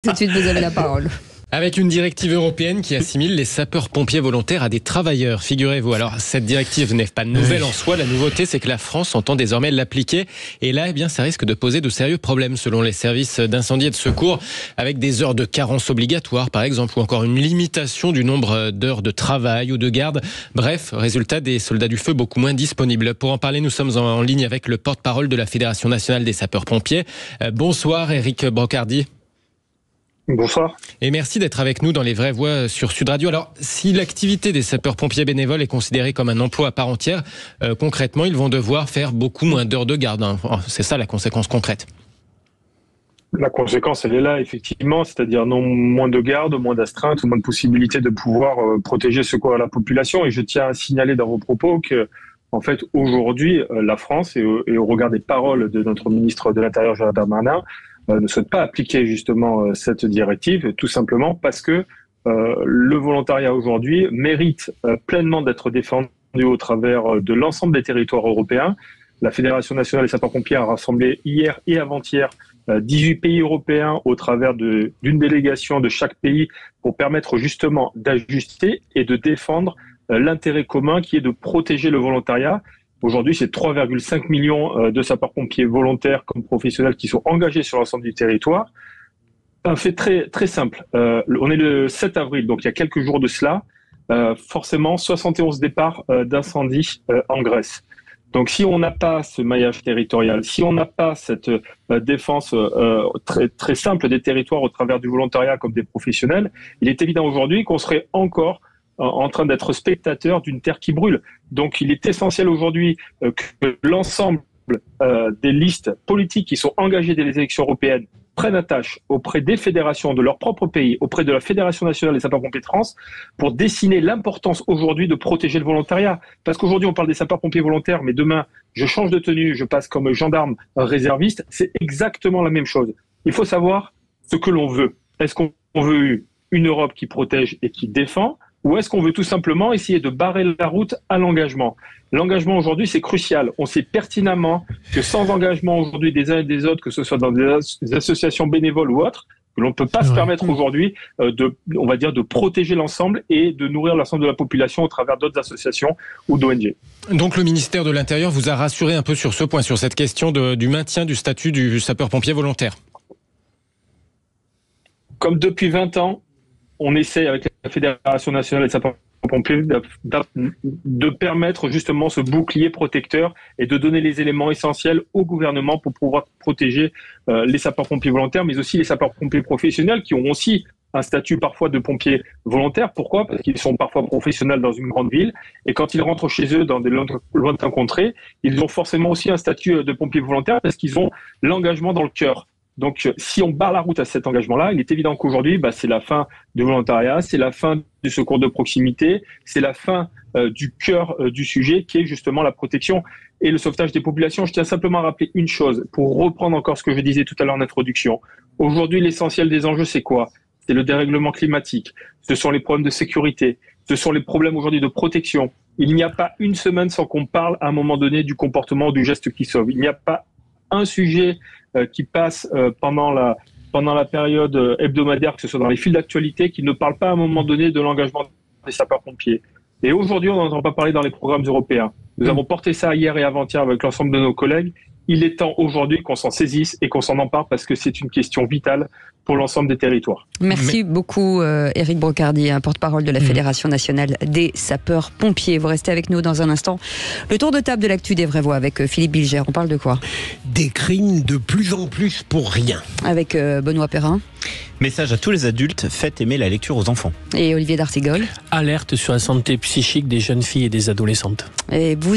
Tout de suite, vous avez la parole. Avec une directive européenne qui assimile les sapeurs-pompiers volontaires à des travailleurs, figurez-vous. Alors, cette directive n'est pas nouvelle en soi. La nouveauté, c'est que la France entend désormais l'appliquer. Et là, ça risque de poser de sérieux problèmes selon les services d'incendie et de secours, avec des heures de carence obligatoires, par exemple, ou encore une limitation du nombre d'heures de travail ou de garde. Bref, résultat, des soldats du feu beaucoup moins disponibles. Pour en parler, nous sommes en ligne avec le porte-parole de la Fédération nationale des sapeurs-pompiers. Bonsoir, Éric Brocardi. Bonsoir. Et merci d'être avec nous dans Les Vraies Voix sur Sud Radio. Alors, si l'activité des sapeurs-pompiers bénévoles est considérée comme un emploi à part entière, concrètement, ils vont devoir faire beaucoup moins d'heures de garde. C'est ça la conséquence concrète. La conséquence, elle est là, effectivement, c'est-à-dire moins de garde, moins d'astreintes, moins de possibilités de pouvoir protéger ce qu'est la population. Et je tiens à signaler dans vos propos que, en fait, aujourd'hui, la France, et au regard des paroles de notre ministre de l'Intérieur, Gérald Darmanin, ne souhaite pas appliquer justement cette directive, tout simplement parce que le volontariat aujourd'hui mérite pleinement d'être défendu au travers de l'ensemble des territoires européens. La Fédération nationale des sapeurs-pompiers a rassemblé hier et avant-hier 18 pays européens au travers d'une délégation de chaque pays pour permettre justement d'ajuster et de défendre l'intérêt commun qui est de protéger le volontariat. Aujourd'hui, c'est 3,5 millions de sapeurs-pompiers volontaires comme professionnels qui sont engagés sur l'ensemble du territoire. Un fait très, très simple. On est le 7 avril, donc il y a quelques jours de cela. Forcément, 71 départs d'incendie en Grèce. Donc si on n'a pas ce maillage territorial, si on n'a pas cette défense très, très simple des territoires au travers du volontariat comme des professionnels, il est évident aujourd'hui qu'on serait encore en train d'être spectateur d'une terre qui brûle. Donc il est essentiel aujourd'hui que l'ensemble des listes politiques qui sont engagées dans les élections européennes prennent attache auprès des fédérations de leur propre pays, auprès de la Fédération nationale des sapeurs-pompiers de France, pour dessiner l'importance aujourd'hui de protéger le volontariat. Parce qu'aujourd'hui on parle des sapeurs-pompiers volontaires, mais demain je change de tenue, je passe comme gendarme réserviste, c'est exactement la même chose. Il faut savoir ce que l'on veut. Est-ce qu'on veut une Europe qui protège et qui défend ? Ou est-ce qu'on veut tout simplement essayer de barrer la route à l'engagement ? L'engagement aujourd'hui, c'est crucial. On sait pertinemment que sans engagement aujourd'hui des uns et des autres, que ce soit dans des associations bénévoles ou autres, que l'on ne peut pas se permettre aujourd'hui de protéger l'ensemble et de nourrir l'ensemble de la population au travers d'autres associations ou d'ONG. Donc le ministère de l'Intérieur vous a rassuré un peu sur ce point, sur cette question du maintien du statut du sapeur-pompier volontaire. Comme depuis 20 ans, on essaie avec la Fédération nationale des sapeurs-pompiers de permettre justement ce bouclier protecteur et de donner les éléments essentiels au gouvernement pour pouvoir protéger les sapeurs-pompiers volontaires, mais aussi les sapeurs-pompiers professionnels qui ont aussi un statut parfois de pompiers volontaires. Pourquoi ? Parce qu'ils sont parfois professionnels dans une grande ville et quand ils rentrent chez eux dans des lointains contrées, ils ont forcément aussi un statut de pompiers volontaires parce qu'ils ont l'engagement dans le cœur. Donc, si on barre la route à cet engagement-là, il est évident qu'aujourd'hui, c'est la fin du volontariat, c'est la fin du secours de proximité, c'est la fin du cœur du sujet qui est justement la protection et le sauvetage des populations. Je tiens simplement à rappeler une chose, pour reprendre encore ce que je disais tout à l'heure en introduction. Aujourd'hui, l'essentiel des enjeux, c'est quoi ? C'est le dérèglement climatique, ce sont les problèmes de sécurité, ce sont les problèmes aujourd'hui de protection. Il n'y a pas une semaine sans qu'on parle à un moment donné du comportement ou du geste qui sauve. Il n'y a pas un sujet qui passe pendant la période hebdomadaire, que ce soit dans les fils d'actualité, qui ne parle pas à un moment donné de l'engagement des sapeurs-pompiers. Et aujourd'hui, on n'entend pas parler dans les programmes européens. Nous avons porté ça hier et avant-hier avec l'ensemble de nos collègues. Il est temps aujourd'hui qu'on s'en saisisse et qu'on s'en empare parce que c'est une question vitale pour l'ensemble des territoires. Merci beaucoup Éric Brocardi, porte-parole de la Fédération nationale des sapeurs-pompiers. Vous restez avec nous dans un instant. Le tour de table de l'actu des Vraies Voix avec Philippe Bilger. On parle de quoi ? Des crimes de plus en plus pour rien. Avec Benoît Perrin. Message à tous les adultes, faites aimer la lecture aux enfants. Et Olivier D'Artigol. Alerte sur la santé psychique des jeunes filles et des adolescentes. Et vous